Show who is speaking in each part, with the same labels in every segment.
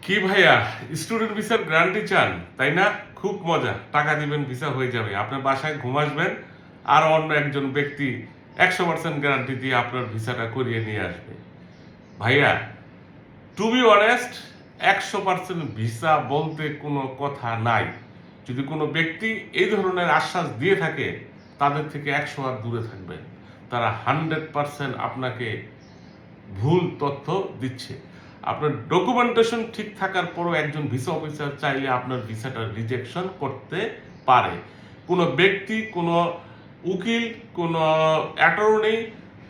Speaker 1: কি ভাইয়া, স্টুডেন্ট ভিসার গ্যারান্টি চান তাই না? খুব মজা, টাকা দিবেন ভিসা হয়ে যাবে, আপনার বাসায় ঘুম আসবেন আর অন্য একজন ব্যক্তি 100% গ্যারান্টি দিয়ে আপনার ভিসাটা করিয়ে নিয়ে আসবে। ভাইয়া, টু বি অনেস্ট, 100% ভিসা বলতে কোনো কথা নাই। যদি কোনো ব্যক্তি এই ধরনের আশ্বাস দিয়ে থাকে তাদের থেকে 100 হাত দূরে থাকবেন। তারা 100% আপনাকে ভুল তথ্য দিচ্ছে। আপনার ডকুমেন্টেশন ঠিক থাকার পরও একজন ভিসা অফিসার চাইলে আপনার ভিসাটা রিজেকশন করতে পারে। কোনো ব্যক্তি, কোনো উকিল, কোনো অ্যাটর্নি,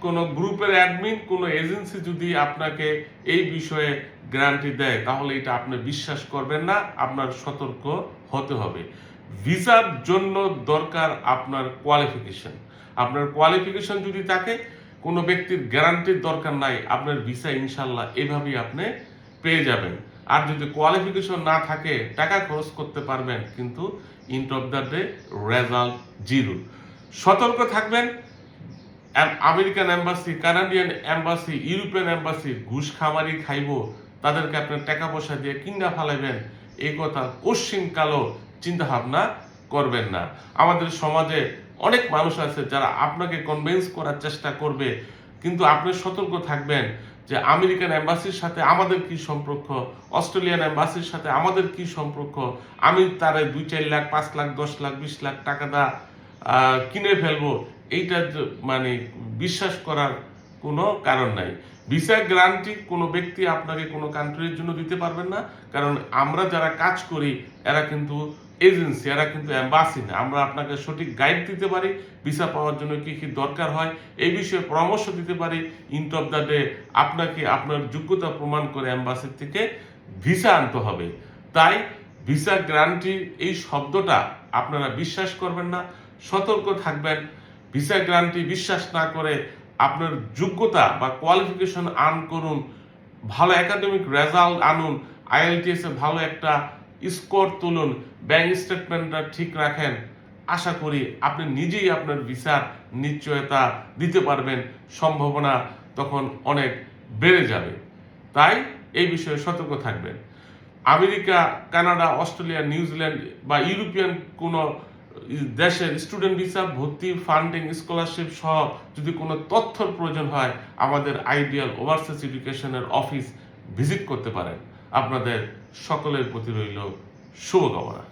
Speaker 1: কোনো গ্রুপের অ্যাডমিন, কোনো এজেন্সি যদি আপনাকে এই বিষয়ে গ্যারান্টি দেয় তাহলে এটা আপনি বিশ্বাস করবেন না, আপনার সতর্ক হতে হবে। ভিসার জন্য দরকার আপনার কোয়ালিফিকেশন। আপনার কোয়ালিফিকেশন যদি থাকে, কোনো ব্যক্তির গ্যারান্টির দরকার নাই, আপনার ভিসা ইনশাল্লাহ এভাবেই আপনি পেয়ে যাবেন। আর যদি কোয়ালিফিকেশন না থাকে, টাকা খরচ করতে পারবেন কিন্তু end of the day result zero. সতর্ক থাকবেন। American embassy, Canadian embassy, European embassy ঘুষ খাবারই খাইব, তাদেরকে আপনার টাকা পয়সা দিয়ে কিনা ফালাইবেন, এই কথা কোশ্চিন কালো চিন্তা ভাবনা করবেন না। আমাদের সমাজে অনেক মানুষ আছে যারা আপনাকে কনভিন্স করার চেষ্টা করবে, কিন্তু আপনি সতর্ক থাকবেন যে আমেরিকান এম্বাসির সাথে আমাদের কি সম্পর্ক, অস্ট্রেলিয়ান এম্বাসির সাথে আমাদের কি সম্পর্ক, আমি তারে 2-4 লাখ, 5 লাখ, 10 লাখ, 20 লাখ টাকা দা কিনে ফেলবো, এইটা মানে বিশ্বাস করার কোনো কারণ নাই। ভিসা গ্যারান্টি কোনো ব্যক্তি আপনাকে কোনো কান্ট্রির জন্য দিতে পারবেন না, কারণ আমরা যারা কাজ করি এরা কিন্তু এজেন্সি, এরা কিন্তু এম্বাসি না। আমরা আপনাকে সঠিক গাইড দিতে পারি, ভিসা পাওয়ার জন্য কি কি দরকার হয় এই বিষয়ে পরামর্শ দিতে পারি। এন্ড অফ দ্য ডে আপনাকে আপনার যোগ্যতা প্রমাণ করে এম্বাসি থেকে ভিসা আনতে হবে। তাই ভিসা গ্যারান্টি এই শব্দটা আপনারা বিশ্বাস করবেন না, সতর্ক থাকবেন। ভিসা গ্যারান্টি বিশ্বাস না করে আপনার যোগ্যতা বা কোয়ালিফিকেশন আর্ন করুন, ভালো একাডেমিক রেজাল্ট আনুন, IELTS এ ভালো একটা স্কোর তুলুন, ব্যাংক স্টেটমেন্টটা ঠিক রাখেন। আশা করি আপনি নিজেই আপনার ভিসার নিশ্চয়তা দিতে পারবেন, সম্ভাবনা তখন অনেক বেড়ে যাবে। তাই এই বিষয়ে সতর্ক থাকবেন। আমেরিকা, কানাডা, অস্ট্রেলিয়া, নিউজিল্যান্ড বা ইউরোপিয়ান কোনো দেশের স্টুডেন্ট ভিসা, ভর্তি, ফান্ডিং, স্কলারশিপ সহ যদি কোনো তথ্যর প্রয়োজন হয়, আমাদের আইডিয়াল ওভারসিজ এডুকেশনের অফিস ভিজিট করতে পারেন। আপনাদের সকলের প্রতি রইল শুভকামনা।